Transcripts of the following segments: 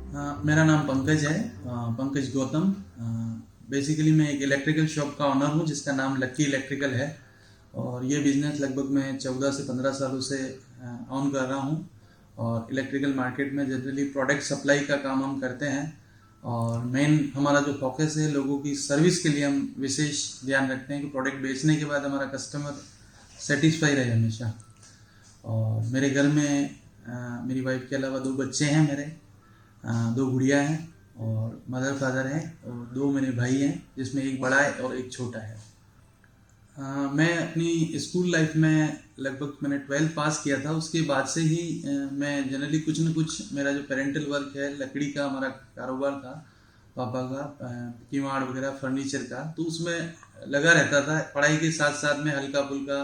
मेरा नाम पंकज है, पंकज गौतम। बेसिकली मैं एक इलेक्ट्रिकल शॉप का ऑनर हूँ जिसका नाम लक्की इलेक्ट्रिकल है। और ये बिज़नेस लगभग मैं 14 से 15 सालों से ऑन कर रहा हूँ। और इलेक्ट्रिकल मार्केट में जनरली प्रोडक्ट सप्लाई का काम हम करते हैं। और मेन हमारा जो फोकस है, लोगों की सर्विस के लिए हम विशेष ध्यान रखते हैं कि प्रोडक्ट बेचने के बाद हमारा कस्टमर सेटिस्फाई रहे हमेशा। और मेरे घर में मेरी वाइफ के अलावा 2 बच्चे हैं मेरे। 2 गुड़िया हैं और मदर फादर हैं, और 2 मेरे भाई हैं जिसमें एक बड़ा है और एक छोटा है। मैं अपनी स्कूल लाइफ में लगभग मैंने 12th पास किया था। उसके बाद से ही मैं जनरली कुछ न कुछ, मेरा जो पेरेंटल वर्क है, लकड़ी का हमारा कारोबार था पापा का, किवाड़ वगैरह फर्नीचर का, तो उसमें लगा रहता था। पढ़ाई के साथ साथ में हल्का फुल्का,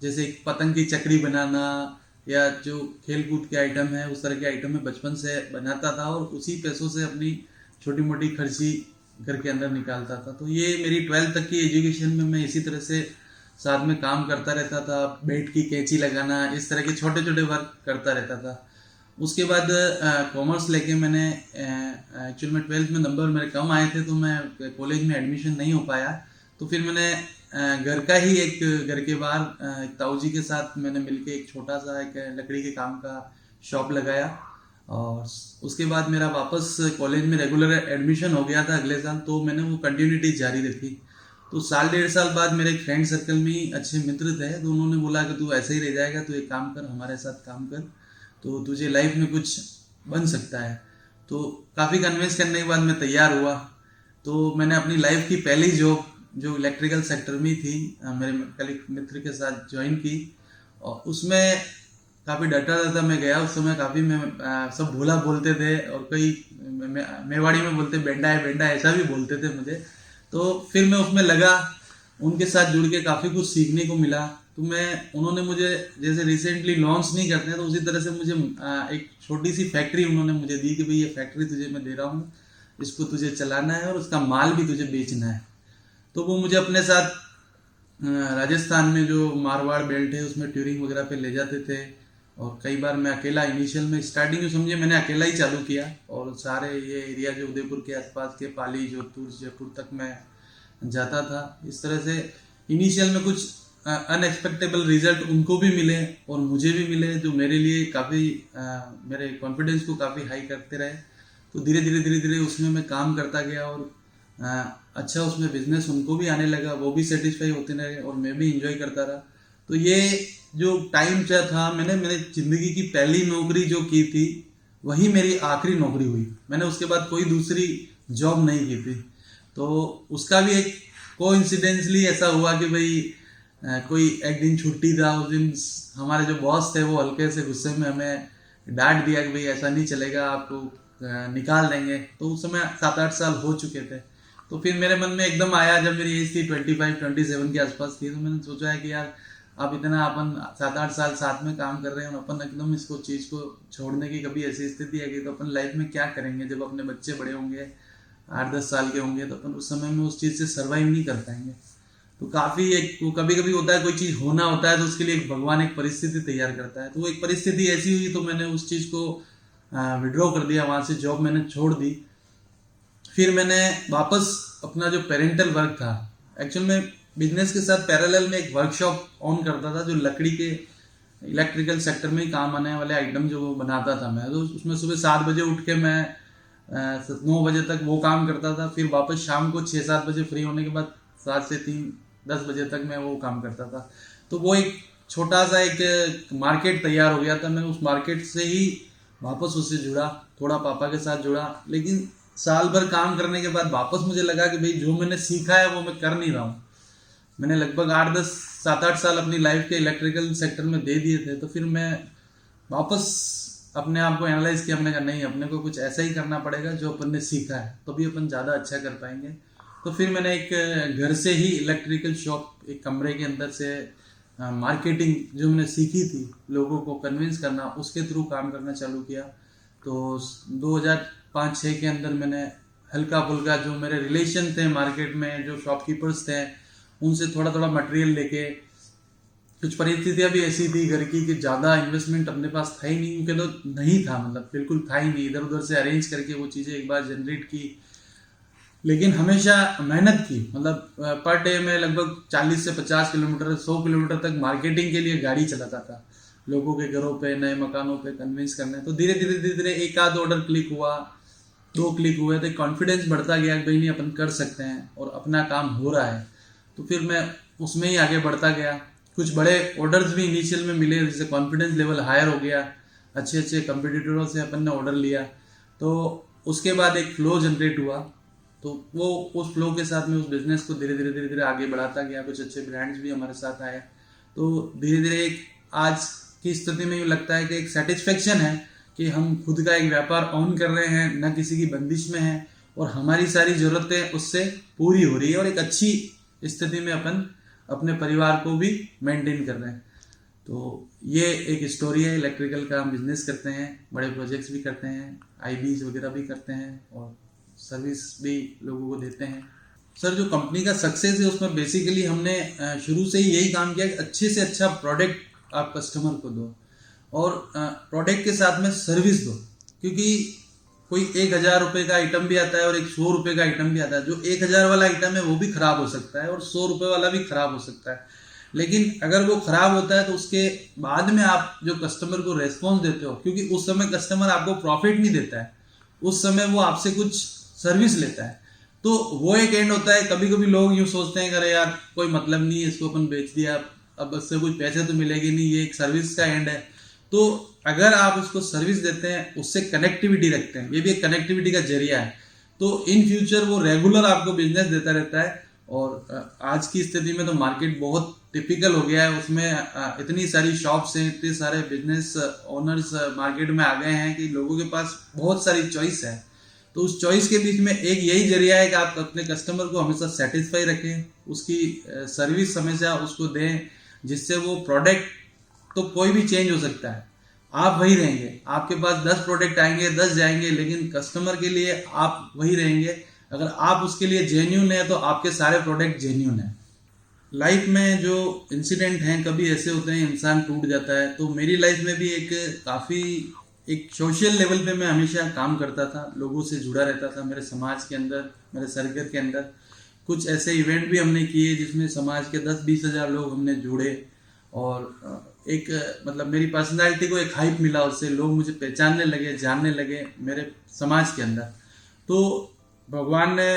जैसे एक पतंग की चक्री बनाना या जो खेल कूद के आइटम है, उस तरह के आइटम में बचपन से बनाता था और उसी पैसों से अपनी छोटी मोटी खर्ची घर के अंदर निकालता था। तो ये मेरी 12th तक की एजुकेशन में मैं इसी तरह से साथ में काम करता रहता था। बेड की कैंची लगाना, इस तरह के छोटे छोटे वर्क करता रहता था। उसके बाद कॉमर्स लेके मैंने, एक्चुअल में 12th में नंबर मेरे कम आए थे तो मैं कॉलेज में एडमिशन नहीं हो पाया। तो फिर मैंने घर का ही एक, घर के बाहर एक ताऊ जी के साथ मैंने मिलके एक छोटा सा एक लकड़ी के काम का शॉप लगाया। और उसके बाद मेरा वापस कॉलेज में रेगुलर एडमिशन हो गया था अगले साल, तो मैंने वो कंटिन्यूटी जारी रखी। तो साल 1.5 साल बाद मेरे एक फ्रेंड सर्कल में ही अच्छे मित्र थे, तो उन्होंने बोला कि तू ऐसे ही रह जाएगा, तू एक काम कर, हमारे साथ काम कर, तो तुझे लाइफ में कुछ बन सकता है। तो काफ़ी कन्विंस करने के बाद मैं तैयार हुआ। तो मैंने अपनी लाइफ की पहली जॉब जो इलेक्ट्रिकल सेक्टर में ही थी, मेरे कलीग मित्र के साथ ज्वाइन की। और उसमें काफ़ी डरता रहता मैं गया। उस समय काफ़ी मैं सब भोला बोलते थे, और कई मेवाड़ी में बोलते बेंडा है बेंडा, ऐसा भी बोलते थे मुझे। तो फिर मैं उसमें लगा, उनके साथ जुड़ के काफ़ी कुछ सीखने को मिला। तो उन्होंने मुझे, जैसे रिसेंटली लॉन्च नहीं करते हैं, तो उसी तरह से मुझे एक छोटी सी फैक्ट्री उन्होंने मुझे दी कि भाई ये फैक्ट्री तुझे मैं दे रहा हूँ, इसको तुझे चलाना है और उसका माल भी तुझे बेचना है। तो वो मुझे अपने साथ राजस्थान में जो मारवाड़ बेल्ट है उसमें ट्यूरिंग वगैरह पे ले जाते थे। और कई बार मैं अकेला, इनिशियल में स्टार्टिंग में समझिए मैंने अकेला ही चालू किया, और सारे ये एरिया जो उदयपुर के आसपास के पाली, जोधपुर, जयपुर तक मैं जाता था। इस तरह से इनिशियल में कुछ अनएक्सपेक्टेबल रिजल्ट उनको भी मिले और मुझे भी मिले, जो मेरे लिए काफ़ी मेरे कॉन्फिडेंस को काफ़ी हाई करते रहे। तो धीरे धीरे उसमें मैं काम करता गया, और अच्छा उसमें बिजनेस उनको भी आने लगा, वो भी सेटिस्फाई होते रहे और मैं भी इंजॉय करता रहा। तो ये जो टाइम था, मैंने मेरे ज़िंदगी की पहली नौकरी जो की थी, वही मेरी आखिरी नौकरी हुई। मैंने उसके बाद कोई दूसरी जॉब नहीं की थी। तो उसका भी एक कोइंसिडेंसली ऐसा हुआ कि भाई कोई एक दिन छुट्टी था, उस दिन हमारे जो बॉस थे वो हल्के से गुस्से में हमें डांट दिया कि भाई ऐसा नहीं चलेगा, आपको निकाल देंगे। तो उस समय 7-8 साल हो चुके थे। तो फिर मेरे मन में एकदम आया, जब मेरी एज थी 25-27 के आसपास थी, तो मैंने सोचा है कि यार अब इतना अपन 7-8 साल साथ में काम कर रहे हैं और अपन एकदम इसको चीज़ को छोड़ने की कभी ऐसी स्थिति आएगी तो अपन लाइफ में क्या करेंगे। जब अपने बच्चे बड़े होंगे, 8-10 साल के होंगे, तो अपन उस समय में उस चीज़ से सर्वाइव नहीं कर पाएंगे। तो काफ़ी एक, वो कभी कभी होता है, कोई चीज़ होना होता है तो उसके लिए एक भगवान एक परिस्थिति तैयार करता है। तो वो एक परिस्थिति ऐसी हुई, तो मैंने उस चीज़ को विड्रॉ कर दिया, वहाँ से जॉब मैंने छोड़ दी। फिर मैंने वापस अपना जो पेरेंटल वर्क था, एक्चुअल में बिजनेस के साथ पैरेलल में एक वर्कशॉप ऑन करता था, जो लकड़ी के इलेक्ट्रिकल सेक्टर में ही काम आने वाले आइटम जो वो बनाता था मैं। तो उसमें सुबह 7 बजे उठ के मैं 9 बजे तक वो काम करता था। फिर वापस शाम को 6-7 बजे फ्री होने के बाद 7 से 3, 10 बजे तक मैं वो काम करता था। तो वो एक छोटा सा एक मार्केट तैयार हो गया था। मैं उस मार्केट से ही वापस उससे जुड़ा, थोड़ा पापा के साथ जुड़ा। लेकिन साल भर काम करने के बाद वापस मुझे लगा कि भाई जो मैंने सीखा है वो मैं कर नहीं रहा हूँ। मैंने लगभग 8-10, 7-8 साल अपनी लाइफ के इलेक्ट्रिकल सेक्टर में दे दिए थे। तो फिर मैं वापस अपने आप को एनालाइज किया, हमने कहा नहीं, अपने को कुछ ऐसा ही करना पड़ेगा जो अपन ने सीखा है, तो भी अपन ज़्यादा अच्छा कर पाएंगे। तो फिर मैंने एक घर से ही इलेक्ट्रिकल शॉप, एक कमरे के अंदर से मार्केटिंग जो मैंने सीखी थी, लोगों को कन्विंस करना, उसके थ्रू काम करना चालू किया। तो 2005-06 के अंदर मैंने हल्का फुल्का जो मेरे रिलेशन थे मार्केट में, जो शॉपकीपर्स थे, उनसे थोड़ा थोड़ा मटेरियल लेके कुछ परिस्थितियां भी ऐसी थी घर की कि ज़्यादा इन्वेस्टमेंट अपने पास था ही नहीं, क्योंकि तो नहीं था, मतलब बिल्कुल था ही नहीं। इधर उधर से अरेंज करके वो चीज़ें एक बार जनरेट की, लेकिन हमेशा मेहनत की। मतलब पर डे में लगभग 40 से 50 किलोमीटर 100 किलोमीटर तक मार्केटिंग के लिए गाड़ी चलाता था, लोगों के घरों पे, नए मकानों पे कन्विंस करने। तो धीरे धीरे धीरे धीरे एक आध ऑर्डर क्लिक हुआ, 2 क्लिक हुए, तो कॉन्फिडेंस बढ़ता गया कि भाई नहीं, अपन कर सकते हैं और अपना काम हो रहा है। तो फिर मैं उसमें ही आगे बढ़ता गया। कुछ बड़े ऑर्डर्स भी इनिशियल में मिले, जिससे कॉन्फिडेंस लेवल हायर हो गया। अच्छे अच्छे कंपटीटरों से अपन ने ऑर्डर लिया, तो उसके बाद एक फ्लो जनरेट हुआ। तो वो उस फ्लो के साथ में उस बिजनेस को धीरे धीरे धीरे धीरे आगे बढ़ाता गया। कुछ अच्छे ब्रांड्स भी हमारे साथ आए। तो धीरे धीरे एक आज की स्थिति में यूँ लगता है कि एक सेटिस्फेक्शन है कि हम खुद का एक व्यापार ऑन कर रहे हैं, न किसी की बंदिश में है, और हमारी सारी ज़रूरतें उससे पूरी हो रही है, और एक अच्छी स्थिति में अपन अपने परिवार को भी मेंटेन कर रहे हैं। तो ये एक स्टोरी है। इलेक्ट्रिकल का हम बिजनेस करते हैं, बड़े प्रोजेक्ट्स भी करते हैं, आईबीज वगैरह भी करते हैं, और सर्विस भी लोगों को देते हैं। सर, जो कंपनी का सक्सेस है उसमें बेसिकली हमने शुरू से ही यही काम किया कि अच्छे से अच्छा प्रोडक्ट आप कस्टमर को दो, और प्रोडक्ट के साथ में सर्विस दो। क्योंकि कोई 1,000 रुपये का आइटम भी आता है और एक 100 रुपये का आइटम भी आता है। जो 1,000 वाला आइटम है वो भी खराब हो सकता है, और 100 रुपये वाला भी खराब हो सकता है। लेकिन अगर वो खराब होता है तो उसके बाद में आप जो कस्टमर को रेस्पॉन्स देते हो, क्योंकि उस समय कस्टमर आपको प्रॉफिट नहीं देता है, उस समय वो आपसे कुछ सर्विस लेता है, तो वो एक एंड होता है। कभी कभी लोग यूँ सोचते हैं कि अरे यार कोई मतलब नहीं है, इसको अपन बेच दिया, अब उससे कुछ पैसे तो मिलेगी नहीं, ये एक सर्विस का एंड है। तो अगर आप उसको सर्विस देते हैं, उससे कनेक्टिविटी रखते हैं, ये भी एक कनेक्टिविटी का जरिया है, तो इन फ्यूचर वो रेगुलर आपको बिजनेस देता रहता है। और आज की स्थिति में तो मार्केट बहुत टिपिकल हो गया है, उसमें इतनी सारी शॉप्स हैं, इतने सारे बिजनेस ओनर्स मार्केट में आ गए हैं कि लोगों के पास बहुत सारी चॉइस है। तो उस चॉइस के बीच में एक यही जरिया है कि आप अपने कस्टमर को हमेशा सेटिस्फाई रखें, उसकी सर्विस हमेशा उसको दें, जिससे वो प्रोडक्ट तो कोई भी चेंज हो सकता है, आप वही रहेंगे। आपके पास 10 प्रोडक्ट आएंगे, 10 जाएंगे, लेकिन कस्टमर के लिए आप वही रहेंगे। अगर आप उसके लिए जेन्यून है तो आपके सारे प्रोडक्ट जेन्यून है। लाइफ में जो इंसिडेंट हैं, कभी ऐसे होते हैं इंसान टूट जाता है। तो मेरी लाइफ में भी एक सोशल लेवल पे मैं हमेशा काम करता था, लोगों से जुड़ा रहता था। मेरे समाज के अंदर, मेरे सर्कल के अंदर कुछ ऐसे इवेंट भी हमने किए जिसमें समाज के 10-20 हज़ार लोग हमने जुड़े, और एक मतलब मेरी पर्सनालिटी को एक हाइप मिला, उससे लोग मुझे पहचानने लगे, जानने लगे मेरे समाज के अंदर। तो भगवान ने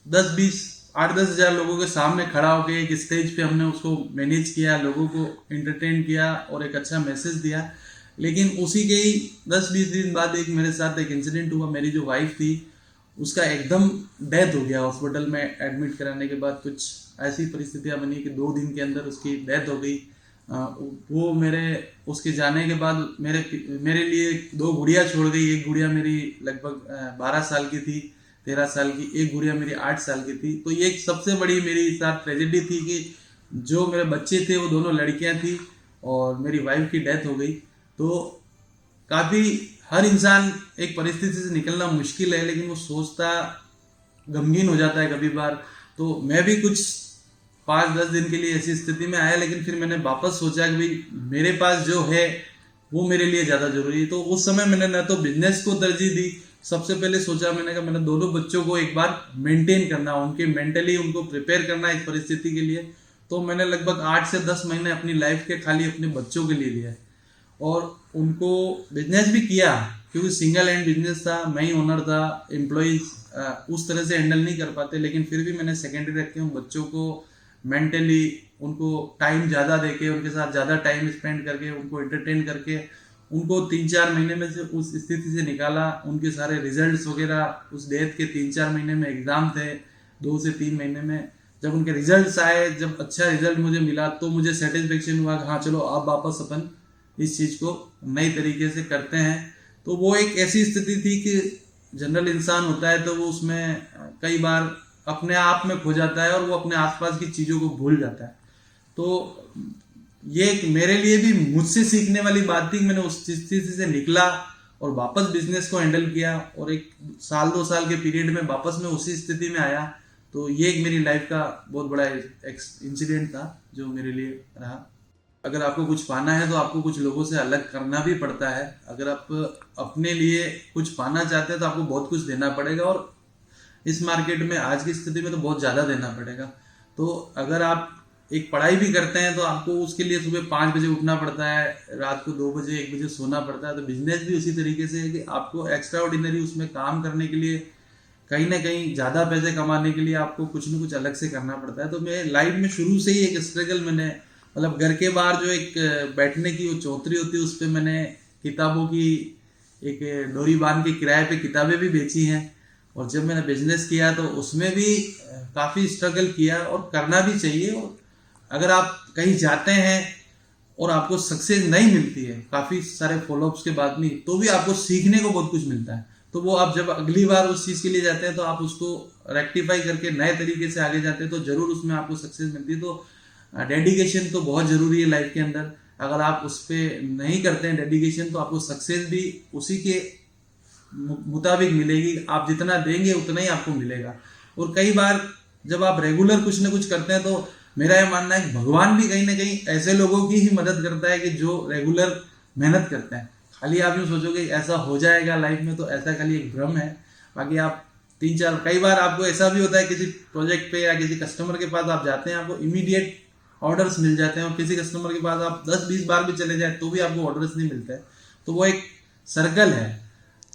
8-10 हज़ार लोगों के सामने खड़ा होकर एक स्टेज पे हमने उसको मैनेज किया, लोगों को एंटरटेन किया और एक अच्छा मैसेज दिया। लेकिन उसी के ही 10-20 दिन बाद एक मेरे साथ एक इंसिडेंट हुआ। मेरी जो वाइफ थी उसका एकदम डेथ हो गया। हॉस्पिटल में एडमिट कराने के बाद कुछ ऐसी परिस्थितियां बनी कि 2 दिन के अंदर उसकी डेथ हो गई। वो उसके जाने के बाद मेरे लिए 2 गुड़िया छोड़ गई। एक गुड़िया मेरी लगभग 12 साल की थी, 13 साल की, एक गुड़िया मेरी 8 साल की थी। तो ये एक सबसे बड़ी मेरी साथ ट्रेजेडी थी कि जो मेरे बच्चे थे वो दोनों लड़कियां थी और मेरी वाइफ की डेथ हो गई। तो काफ़ी हर इंसान एक परिस्थिति से निकलना मुश्किल है, लेकिन वो सोचता गमगीन हो जाता है कभी बार। तो मैं भी कुछ 5-10 दिन के लिए ऐसी स्थिति में आया, लेकिन फिर मैंने वापस सोचा कि भाई मेरे पास जो है वो मेरे लिए ज़्यादा जरूरी है। तो उस समय मैंने न तो बिजनेस को तरजीह दी, सबसे पहले सोचा मैंने कहा मैंने दोनों बच्चों को एक बार मेंटेन करना, उनके मेंटली उनको प्रिपेयर करना इस परिस्थिति के लिए। तो मैंने लगभग 8 से 10 महीने अपनी लाइफ के खाली अपने बच्चों के लिए दिया और उनको बिजनेस भी किया, क्योंकि सिंगल हैंड बिजनेस था, मैं ही ओनर था, एम्प्लॉइज उस तरह से हैंडल नहीं कर पाते। लेकिन फिर भी मैंने सेकेंडरी रख के उन बच्चों को मेंटली उनको टाइम ज़्यादा देके, उनके साथ ज़्यादा टाइम स्पेंड करके, उनको एंटरटेन करके उनको 3-4 महीने में से उस स्थिति से निकाला। उनके सारे रिजल्ट्स वगैरह उस डेथ के 3-4 महीने में एग्ज़ाम थे, 2 से 3 महीने में जब उनके रिजल्ट्स आए, जब अच्छा रिजल्ट मुझे मिला तो मुझे सेटिस्फेक्शन हुआ कि हाँ चलो अब वापस अपन इस चीज़ को नई तरीके से करते हैं। तो वो एक ऐसी स्थिति थी कि जनरल इंसान होता है तो वो उसमें कई बार अपने आप में खो जाता है और वो अपने आसपास की चीज़ों को भूल जाता है। तो ये मेरे लिए भी मुझसे सीखने वाली बात थी। मैंने उस स्थिति से निकला और वापस बिजनेस को हैंडल किया और 1-2 साल के पीरियड में वापस मैं उसी स्थिति में आया। तो ये एक मेरी लाइफ का बहुत बड़ा इंसिडेंट था जो मेरे लिए रहा। अगर आपको कुछ पाना है तो आपको कुछ लोगों से अलग करना भी पड़ता है। अगर आप अपने लिए कुछ पाना चाहते हैं तो आपको बहुत कुछ देना पड़ेगा, और इस मार्केट में आज की स्थिति में तो बहुत ज़्यादा देना पड़ेगा। तो अगर आप एक पढ़ाई भी करते हैं तो आपको उसके लिए सुबह 5 बजे उठना पड़ता है, रात को 2 बजे 1 बजे सोना पड़ता है। तो बिजनेस भी उसी तरीके से है कि आपको एक्स्ट्रा ऑर्डिनरी उसमें काम करने के लिए, कहीं ना कहीं ज़्यादा पैसे कमाने के लिए आपको कुछ न कुछ अलग से करना पड़ता है। तो मैं लाइफ में शुरू से ही एक स्ट्रगल, मैंने मतलब घर के बाहर जो एक बैठने की वो चौतरी होती है उस पर मैंने किताबों की एक डोरी बांध के किराए पे किताबें भी बेची हैं। और जब मैंने बिजनेस किया तो उसमें भी काफ़ी स्ट्रगल किया, और करना भी चाहिए। और अगर आप कहीं जाते हैं और आपको सक्सेस नहीं मिलती है काफ़ी सारे फॉलोअप्स के बाद में, तो भी आपको सीखने को बहुत कुछ मिलता है। तो वो आप जब अगली बार उस चीज़ के लिए जाते हैं तो आप उसको रेक्टिफाई करके नए तरीके से आगे जाते हैं तो ज़रूर उसमें आपको सक्सेस मिलती है। तो डेडिकेशन तो बहुत ज़रूरी है लाइफ के अंदर। अगर आप उस पर नहीं करते हैं डेडिकेशन तो आपको सक्सेस भी उसी के मुताबिक मिलेगी। आप जितना देंगे उतना ही आपको मिलेगा। और कई बार जब आप रेगुलर कुछ ना कुछ करते हैं तो मेरा ये मानना है कि भगवान भी कहीं ना कहीं ऐसे लोगों की ही मदद करता है कि जो रेगुलर मेहनत करते हैं। खाली आप यूँ सोचोगे ऐसा हो जाएगा लाइफ में, तो ऐसा खाली एक भ्रम है। बाकी आप 3-4 कई बार आपको ऐसा भी होता है किसी प्रोजेक्ट पे या किसी कस्टमर के पास आप जाते हैं, आपको इमीडिएट ऑर्डर्स मिल जाते हैं, और किसी कस्टमर के पास आप 10-20 बार भी चले जाए तो भी आपको ऑर्डर्स नहीं मिलते हैं। तो वो एक सर्कल है।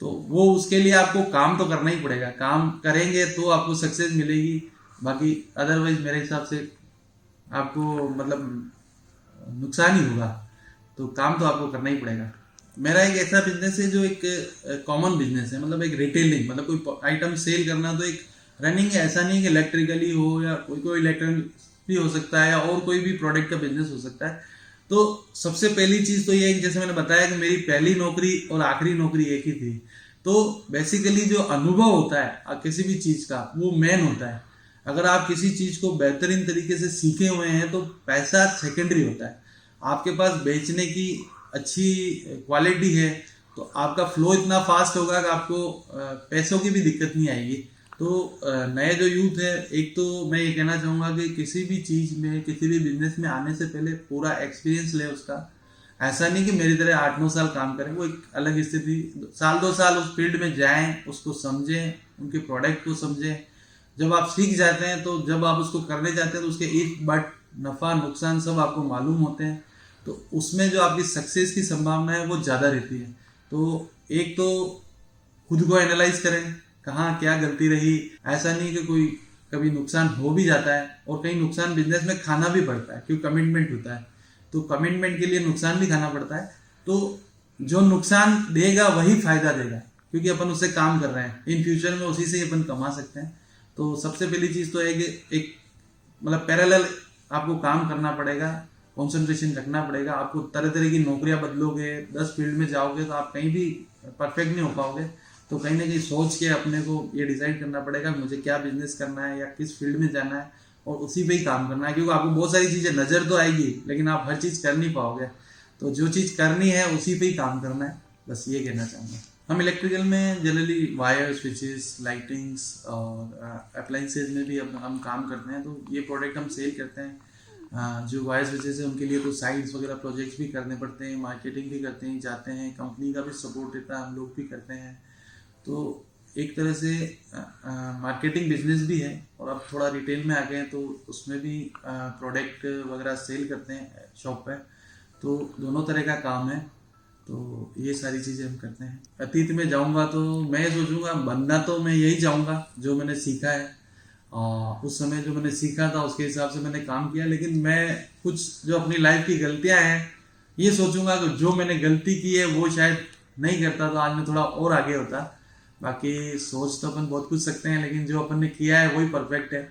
तो वो उसके लिए आपको काम तो करना ही पड़ेगा। काम करेंगे तो आपको सक्सेस मिलेगी, बाकी अदरवाइज मेरे हिसाब से आपको मतलब नुकसान ही होगा। तो काम तो आपको करना ही पड़ेगा। मेरा एक ऐसा बिजनेस है जो एक कॉमन बिजनेस है, मतलब एक रिटेलिंग, मतलब कोई आइटम सेल करना। तो एक रनिंग है, ऐसा नहीं कि इलेक्ट्रिकली हो या कोई इलेक्ट्रॉनिक भी हो सकता है, और कोई भी प्रोडक्ट का बिजनेस हो सकता है। तो सबसे पहली चीज़ तो ये है कि जैसे मैंने बताया कि मेरी पहली नौकरी और आखिरी नौकरी एक ही थी। तो बेसिकली जो अनुभव होता है किसी भी चीज़ का वो मेन होता है। अगर आप किसी चीज़ को बेहतरीन तरीके से सीखे हुए हैं तो पैसा सेकेंडरी होता है। आपके पास बेचने की अच्छी क्वालिटी है तो आपका फ्लो इतना फास्ट होगा कि आपको पैसों की भी दिक्कत नहीं आएगी। तो नए जो यूथ है, एक तो मैं ये कहना चाहूँगा कि किसी भी चीज़ में, किसी भी बिजनेस में आने से पहले पूरा एक्सपीरियंस ले उसका। ऐसा नहीं कि मेरी तरह 8-9 साल काम करें, वो एक अलग स्थिति। 1-2 साल उस फील्ड में जाएं, उसको समझें, उनके प्रोडक्ट को समझें। जब आप सीख जाते हैं तो जब आप उसको करने जाते हैं तो उसके एक बट नफ़ा नुकसान सब आपको मालूम होते हैं। तो उसमें जो आपकी सक्सेस की संभावना है वो ज़्यादा रहती है। तो एक तो खुद को एनालाइज करें, कहाँ क्या गलती रही। ऐसा नहीं कि कोई कभी नुकसान हो भी जाता है, और कहीं नुकसान बिजनेस में खाना भी पड़ता है क्योंकि कमिटमेंट होता है। तो कमिटमेंट के लिए नुकसान भी खाना पड़ता है। तो जो नुकसान देगा वही फायदा देगा, क्योंकि अपन उससे काम कर रहे हैं, इन फ्यूचर में उसी से अपन कमा सकते हैं। तो सबसे पहली चीज़ तो है कि एक मतलब पैरेलल आपको काम करना पड़ेगा, कंसंट्रेशन रखना पड़ेगा। आपको तरह तरह की नौकरियां बदलोगे, 10 फील्ड में जाओगे तो आप कहीं भी परफेक्ट नहीं हो पाओगे। तो कहीं ना कहीं सोच के अपने को ये डिसाइड करना पड़ेगा मुझे क्या बिजनेस करना है या किस फील्ड में जाना है, और उसी पे ही काम करना है। क्योंकि आपको बहुत सारी चीज़ें नज़र तो आएगी लेकिन आप हर चीज़ कर नहीं पाओगे। तो जो चीज़ करनी है उसी पे ही काम करना है, बस ये कहना चाहूँगा। हम इलेक्ट्रिकल में जनरली वायर, स्विचेस, लाइटिंग्स और अप्लाइंसेज में भी हम काम करते हैं। तो ये प्रोडक्ट हम सेल करते हैं। जो वायर स्विचेस है उनके लिए तो साइट्स वगैरह प्रोजेक्ट्स भी करने पड़ते हैं, मार्केटिंग भी करते हैं, जाते हैं, कंपनी का भी सपोर्ट रहता है, हम लोग भी करते हैं। तो एक तरह से मार्केटिंग बिजनेस भी है, और अब थोड़ा रिटेल में आ गए हैं तो उसमें भी प्रोडक्ट वगैरह सेल करते हैं शॉप पे। तो दोनों तरह का काम है। तो ये सारी चीज़ें हम करते हैं। अतीत में जाऊंगा तो मैं सोचूंगा बनना तो मैं यही चाहूँगा जो मैंने सीखा है, और उस समय जो मैंने सीखा था उसके हिसाब से मैंने काम किया। लेकिन मैं कुछ जो अपनी लाइफ की गलतियां हैं ये सोचूंगा कि जो मैंने गलती की है वो शायद नहीं करता तो आज मैं थोड़ा और आगे होता। बाकी सोच तो अपन बहुत कुछ सकते हैं, लेकिन जो अपन ने किया है वही परफेक्ट है।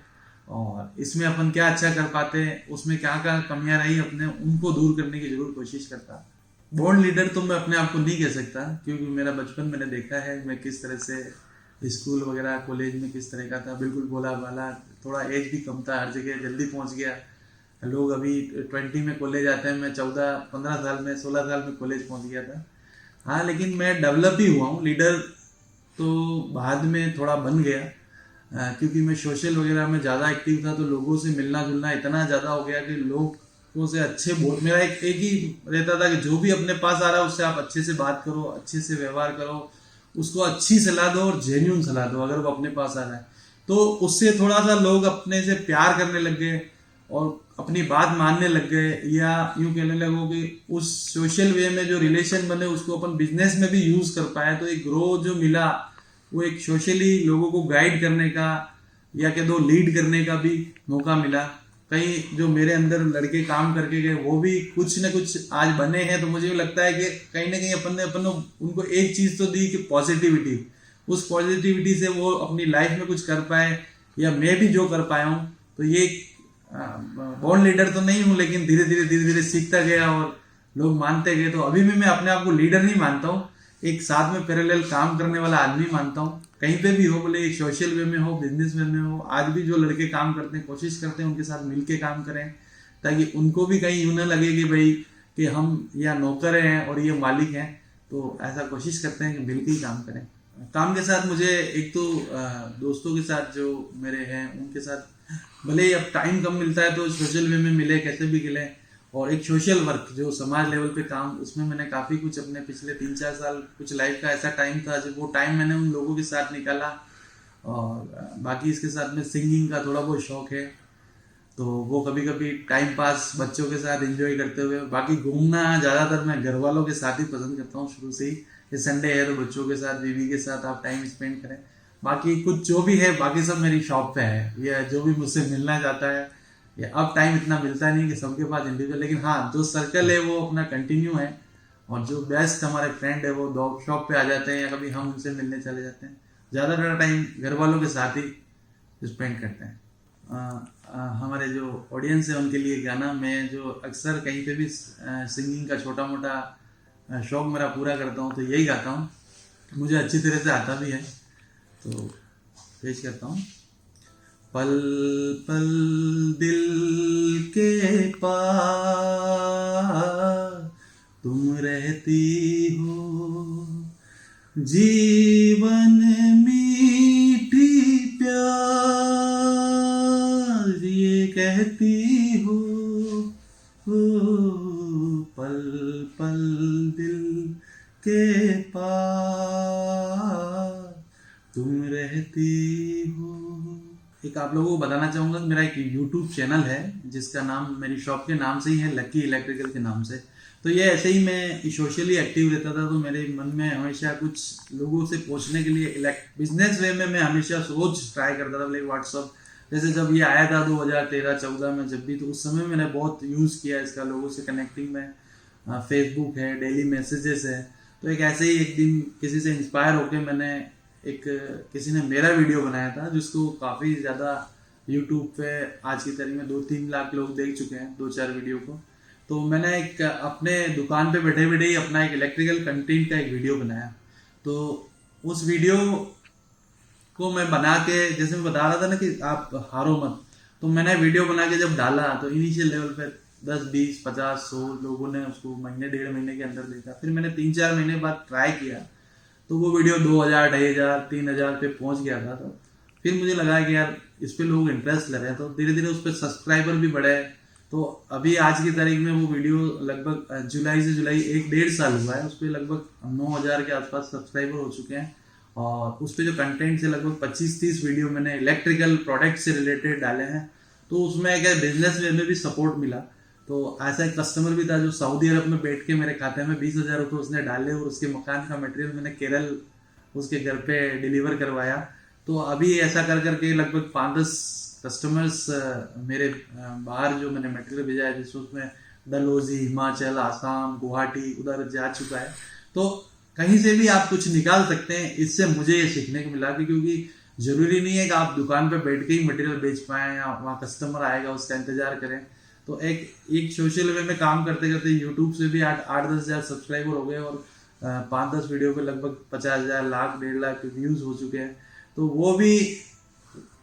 और इसमें अपन क्या अच्छा कर पाते हैं, उसमें क्या क्या कमियां रही अपने, उनको दूर करने की जरूर कोशिश करता। बॉर्न लीडर तो मैं अपने आप को नहीं कह सकता, क्योंकि मेरा बचपन मैंने देखा है मैं किस तरह से स्कूल वगैरह कॉलेज में किस तरह का था। बिल्कुल भोला भाला, थोड़ा एज भी कम था, हर जगह जल्दी पहुंच गया। लोग अभी 20 में कॉलेज आते हैं, मैं 14-15 साल में 16 साल में कॉलेज पहुंच गया था। हाँ, लेकिन मैं डेवलप ही हुआ हूँ। लीडर तो बाद में थोड़ा बन गया, क्योंकि मैं सोशल वगैरह में ज़्यादा एक्टिव था, तो लोगों से मिलना जुलना इतना ज़्यादा हो गया कि लोगों से अच्छे बोल, मेरा एक ही रहता था कि जो भी अपने पास आ रहा है उससे आप अच्छे से बात करो, अच्छे से व्यवहार करो, उसको अच्छी सलाह दो और जेन्यून सलाह दो अगर वो अपने पास आ रहा है। तो उससे थोड़ा सा लोग अपने से प्यार करने लग गए और अपनी बात मानने लग गए, या यूं कहने लगो कि उस सोशल वे में जो रिलेशन बने उसको अपन बिजनेस में भी यूज कर पाए। तो एक ग्रो जो मिला वो एक सोशली लोगों को गाइड करने का या कह दो लीड करने का भी मौका मिला। कई जो मेरे अंदर लड़के काम करके गए वो भी कुछ न कुछ आज बने हैं। तो मुझे लगता है कि कहीं ना कहीं अपन उनको एक चीज तो दी कि पॉजिटिविटी, उस पॉजिटिविटी से वो अपनी लाइफ में कुछ कर पाए, या मैं भी जो कर पाया हूँ। तो ये बॉर्न लीडर तो नहीं हूँ, लेकिन धीरे धीरे सीखता गया और लोग मानते गए। तो अभी भी मैं अपने आप को लीडर नहीं मानता हूँ, एक साथ में पैरेलल काम करने वाला आदमी मानता हूँ। कहीं पे भी हो, बोले एक सोशल वे में हो, बिजनेस वे में हो, आज भी जो लड़के काम करते हैं कोशिश करते हैं उनके साथ मिलके काम करें, ताकि उनको भी कहीं यूं ना लगे कि भाई कि हम या नौकर हैं और ये मालिक हैं। तो ऐसा कोशिश करते हैं कि मिलके ही काम करें। काम के साथ मुझे एक तो दोस्तों के साथ जो मेरे हैं उनके साथ भले ही अब टाइम कम मिलता है तो सोशल वे में मिले, कैसे भी मिले। और एक सोशल वर्क जो समाज लेवल पे काम, उसमें मैंने काफ़ी कुछ अपने पिछले 3-4 साल कुछ लाइफ का ऐसा टाइम था जब वो टाइम मैंने उन लोगों के साथ निकाला। और बाकी इसके साथ में सिंगिंग का थोड़ा बहुत शौक है, तो वो कभी कभी टाइम पास बच्चों के साथ एंजॉय करते हुए। बाकी घूमना ज़्यादातर मैं घर वालों के साथ ही पसंद करता हूँ शुरू से ही, कि संडे है तो बच्चों के साथ, बीवी के साथ आप टाइम स्पेंड करें। बाकी कुछ जो भी है बाकी सब मेरी शॉप पे है, या जो भी मुझसे मिलना चाहता है, या अब टाइम इतना मिलता नहीं कि सबके पास इंडिविजुअल, लेकिन हाँ जो सर्कल है वो अपना कंटिन्यू है। और जो बेस्ट हमारे फ्रेंड है वो शॉप पे आ जाते हैं, या कभी हम उनसे मिलने चले जाते हैं। ज़्यादातर टाइम घर वालों के साथ ही स्पेंड करते हैं। हमारे जो ऑडियंस है उनके लिए गाना मैं जो अक्सर कहीं पे भी सिंगिंग का छोटा मोटा शौक मेरा पूरा करता हूँ तो यही गाता हूँ, मुझे अच्छी तरह से आता भी है। तो पेश करता हूँ। पल पल दिल के पास तुम रहती हो, जीवन मीठी प्यार ये कहती हो, पल पल दिल के पास तुम रहती हो। एक आप लोगों को बताना चाहूँगा, मेरा एक यूट्यूब चैनल है जिसका नाम मेरी शॉप के नाम से ही है, लकी इलेक्ट्रिकल के नाम से। तो ये ऐसे ही मैं सोशली एक्टिव रहता था, तो मेरे मन में हमेशा कुछ लोगों से पूछने के लिए बिजनेस वे में मैं हमेशा रोज ट्राई करता था। लाइक व्हाट्सअप जैसे जब ये आया था 2013-14 में जब भी, तो उस समय मैंने बहुत यूज़ किया इसका लोगों से कनेक्टिंग में। फेसबुक है, डेली मैसेजेस है। तो एक ऐसे ही एक दिन किसी से इंस्पायर होकर मैंने किसी ने मेरा वीडियो बनाया था जिसको काफ़ी ज़्यादा यूट्यूब पे आज की तारीख में 2-3 लाख लोग देख चुके हैं 2-4 वीडियो को। तो मैंने एक अपने दुकान पे बैठे बैठे ही अपना एक इलेक्ट्रिकल कंटेंट का एक वीडियो बनाया। तो उस वीडियो को मैं बना के, जैसे मैं बता रहा था ना कि आप हारो मत, तो मैंने वीडियो बना के जब डाला तो इनिशियल लेवल पे 10, 20, 50, 100 लोगों ने उसको महीने 1.5 महीने के अंदर देखा। फिर मैंने 3-4 महीने बाद ट्राई किया तो वो वीडियो 2000, 2500, 3000 पे पहुंच गया था। तो फिर मुझे लगा कि यार इस पे लोग इंटरेस्ट ले रहे हैं, तो धीरे धीरे उस पर सब्सक्राइबर भी बढ़े। तो अभी आज की तारीख में वो वीडियो लगभग जुलाई 1-1.5 साल हुआ है, उस पर लगभग 9000 के आसपास सब्सक्राइबर हो चुके हैं। और उस पर जो कंटेंट से लगभग 25-30 वीडियो मैंने इलेक्ट्रिकल प्रोडक्ट से रिलेटेड डाले हैं। तो उसमें क्या बिजनेस वे में भी सपोर्ट मिला। तो ऐसा एक कस्टमर भी था जो सऊदी अरब में बैठ के मेरे खाते में 20,000 रुपये उसने डाले और उसके मकान का मटेरियल मैंने केरल उसके घर पे डिलीवर करवाया। तो अभी ऐसा कर करके लगभग 5-10 कस्टमर्स मेरे बाहर जो मैंने मटेरियल भेजा है, जिसमें उसमें डलहौजी, हिमाचल, आसाम, गुवाहाटी उधर जा चुका है। तो कहीं से भी आप कुछ निकाल सकते हैं। इससे मुझे ये सीखने को मिला कि क्योंकि जरूरी नहीं है कि आप दुकान पे बैठ के ही मटेरियल बेच पाएँ या वहाँ कस्टमर आएगा उसका इंतजार करें। तो एक सोशल वे में काम करते करते यूट्यूब से भी 8-10 हज़ार सब्सक्राइबर हो गए और 5-10 वीडियो पे लगभग 50,000, लाख, 1.5 लाख व्यूज हो चुके हैं। तो वो भी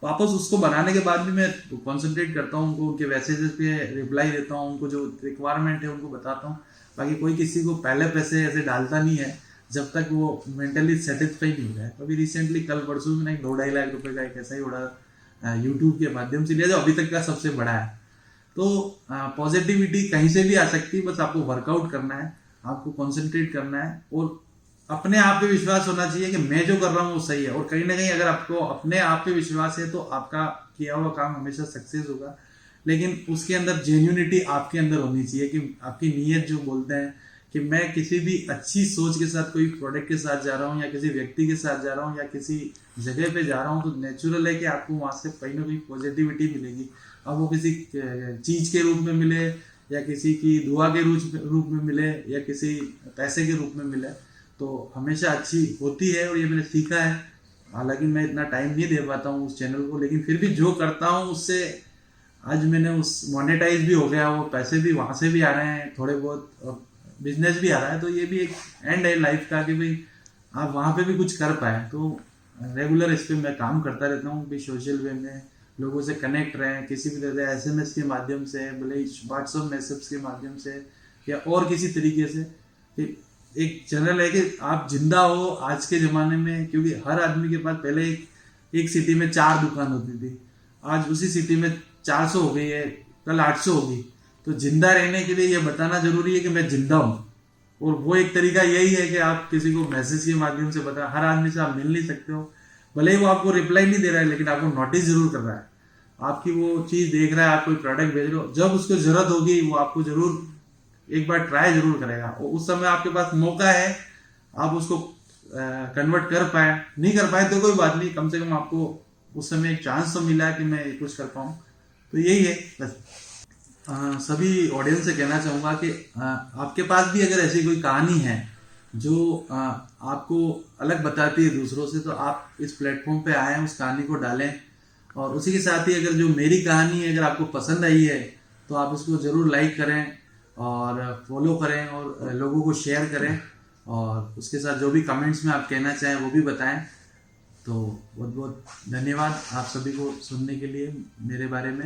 वापस उसको बनाने के बाद भी मैं कॉन्सेंट्रेट करता हूँ, उनको उनके मैसेजेस पे रिप्लाई देता हूँ, उनको जो रिक्वायरमेंट है उनको बताता हूँ। बाकी कोई किसी को पहले पैसे ऐसे डालता नहीं है, जब तक वो मेंटली सेटिस्फाई नहीं हो जाए। तो अभी रिसेंटली कल परसों मैंने 2-2.5 लाख रुपए का एक ऐसा ही ऑर्डर यूट्यूब के माध्यम से लिया जो अभी तक का सबसे बड़ा है। तो पॉजिटिविटी कहीं से भी आ सकती है, बस आपको वर्कआउट करना है, आपको कंसंट्रेट करना है और अपने आप पे विश्वास होना चाहिए कि मैं जो कर रहा हूँ वो सही है। और कहीं ना कहीं अगर आपको अपने आप पे विश्वास है तो आपका किया हुआ काम हमेशा सक्सेस होगा। लेकिन उसके अंदर जेन्युइनिटी आपके अंदर होनी चाहिए कि आपकी नीयत जो बोलते हैं कि मैं किसी भी अच्छी सोच के साथ कोई प्रोडक्ट के साथ जा रहा हूँ या किसी व्यक्ति के साथ जा रहा हूँ या किसी जगह पे जा रहा हूँ, तो नेचुरल है कि आपको वहां से कहीं ना कहीं पॉजिटिविटी मिलेगी। अब वो किसी चीज के रूप में मिले या किसी की दुआ के रूप में मिले या किसी पैसे के रूप में मिले, तो हमेशा अच्छी होती है। और ये मैंने सीखा है। हालांकि मैं इतना टाइम नहीं दे पाता हूँ उस चैनल को, लेकिन फिर भी जो करता हूँ उससे आज मैंने उस मोनेटाइज भी हो गया, वो पैसे भी वहां से भी आ रहे हैं थोड़े बहुत, बिजनेस भी आ रहा है। तो ये भी एक एंड है लाइफ का कि भाई आप वहां पे भी कुछ कर पाए। तो रेगुलर इस पे मैं काम करता रहता हूँ कि सोशल वे में लोगों से कनेक्ट रहें, किसी भी तरह से SMS के माध्यम से, भले व्हाट्सएप मैसेज के माध्यम से या और किसी तरीके से। एक चैनल है कि आप जिंदा हो आज के जमाने में, क्योंकि हर आदमी के पास पहले एक सिटी में 4 दुकान होती थी, आज उसी सिटी में 400 हो गई है, कल 800 होगी। तो जिंदा रहने के लिए ये बताना जरूरी है कि मैं जिंदा हूं। और वो एक तरीका यही है कि आप किसी को मैसेज के माध्यम से बता, हर आदमी से आप मिल नहीं सकते हो, भले ही वो आपको रिप्लाई नहीं दे रहा है लेकिन आपको नोटिस जरूर कर रहा है, आपकी वो चीज देख रहा है, आप कोई प्रोडक्ट भेज रहे हो, जब उसको जरूरत होगी वो आपको जरूर एक बार ट्राई जरूर करेगा। और उस समय आपके पास मौका है, आप उसको कन्वर्ट कर पाए, नहीं कर पाए तो कोई बात नहीं, कम से कम आपको उस समय एक चांस तो मिला कि मैं कुछ कर पाऊँ। तो यही है बस। सभी ऑडियंस से कहना चाहूँगा कि आपके पास भी अगर ऐसी कोई कहानी है जो आपको अलग बताती है दूसरों से, तो आप इस प्लेटफॉर्म पे आए, उस कहानी को डालें। और उसी के साथ ही अगर जो मेरी कहानी है अगर आपको पसंद आई है तो आप इसको ज़रूर लाइक करें और फॉलो करें और लोगों को शेयर करें। और उसके साथ जो भी कमेंट्स में आप कहना चाहें वो भी बताएं। तो बहुत बहुत धन्यवाद आप सभी को सुनने के लिए मेरे बारे में।